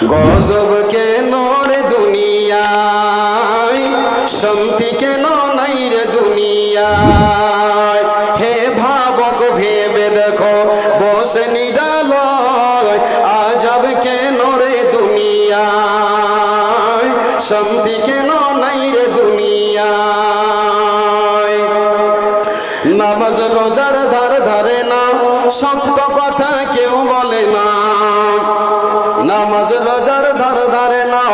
গজব কেন রে দুনিয়ায়, শান্তি কেন নাই রে দুনিয়ায়। হে ভাবক ভেবে দেখো বসে নিরালয়, আজব কেন রে দুনিয়ায়, শান্তি কেন নাই রে দুনিয়ায়। নামাজ রোজার ধার ধারে না, সত্য কথা কেউ বলে না। নামাজ রোজার ধার ধারে না,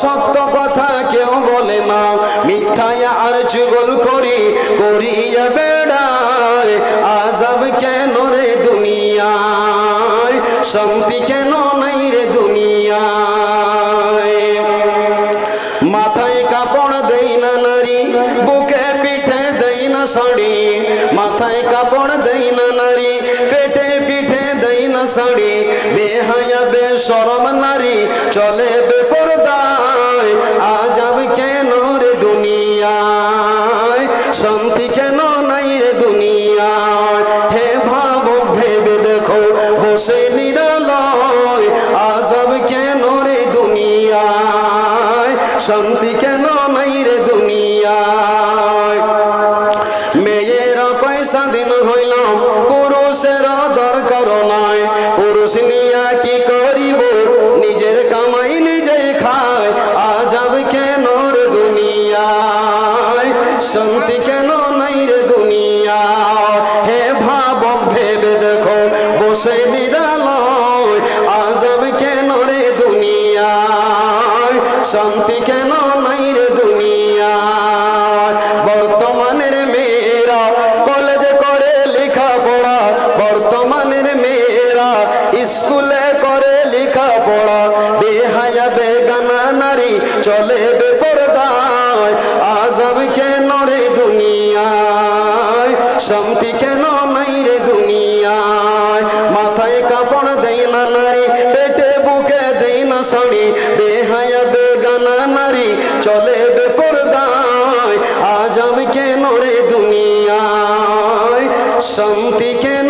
সত্য কথা কেউ বলে না। মিথ্যায় আর চুগল করিয়া বেড়ায়, আজব কেন রে দুনিয়ায়, শান্তি কেন নাই রে দুনিয়ায়। মাথায় কাপড় দেই না নারী, বুকে পিঠে দেই না শাড়ি। মাথায় কাপড় দেই না নারী, পেটে পিঠে দেই না শাড়ি। বেহায়া বেশরম নারী চলে বেপরদায়, আজব কেন রে দুনিয়ায়, শান্তি কেন নাই রে দুনিয়ায়। হে ভাবক ভেবে দেখো বসে নিরালয়, আজব কেন রে দুনিয়ায়, শান্তি কেন নাই রে দুনিয়ায়। মেয়েরা পয়সা দিন হইলাম, পুরুষের দরকার নাই। পুরুষ নিয়া কি করিব, নিজের কামাই নিজেই খায়, আজব কেন রে দুনিয়ায়, শান্তি কেন নাই রে দুনিয়ায়। হে ভাবক ভেবে দেখো বসে নিরালয়, আজব কেন রে দুনিয়ায়, শান্তি কেন নাই রে দুনিয়ায়। বর্তমানের মেয়েরা কলেজে করে লেখাপড়া, বর্তমানের মেয়েরা স্কুলে করে লেখাপড়া। বেহায়া বেগানা নারী চলে বেপরদায়, আজব কেন রে দুনিয়ায়, শান্তি কেন নাই রে দুনিয়ায়। মাথায় কাপড় দেই না নারী, পেটে বুকে দেই না শাড়ি। বেহায়া বেগানা নারী চলে বেপরদায়, আজব কেন রে দুনিয়ায়, শান্তি কেন